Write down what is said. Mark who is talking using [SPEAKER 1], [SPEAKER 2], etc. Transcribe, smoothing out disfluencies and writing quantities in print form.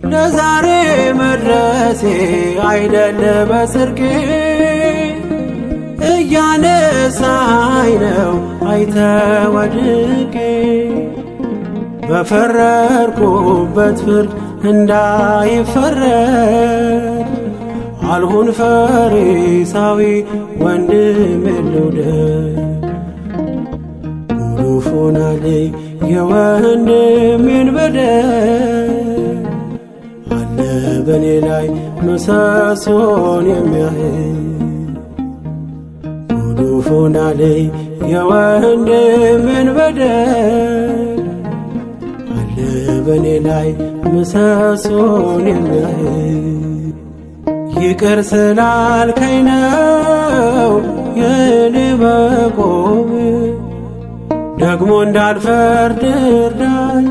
[SPEAKER 1] ለዛሬ መድረሴ አይደለ በጽድቄ እያነሳኝ ነው አይተ ወድቄ በፈረድኩበት ፍርድ እንዳይፈረድ አልሁን ፈሪሳዊ ወንድሜን ልውደድ ጉዱፍ ሆናለኝ የወንድሜን በደል አለ በኔ ላይ ምሰሶን የሚያህል ጉዱፍ ሆናለኝ የወንድሜን በደል አለ በኔ ላይ ምሰሶን የሚያህል ይቅር ስላልከኝ ነው የኔ መቆም ደግሞ እንዳልፈርድ እርዳኝ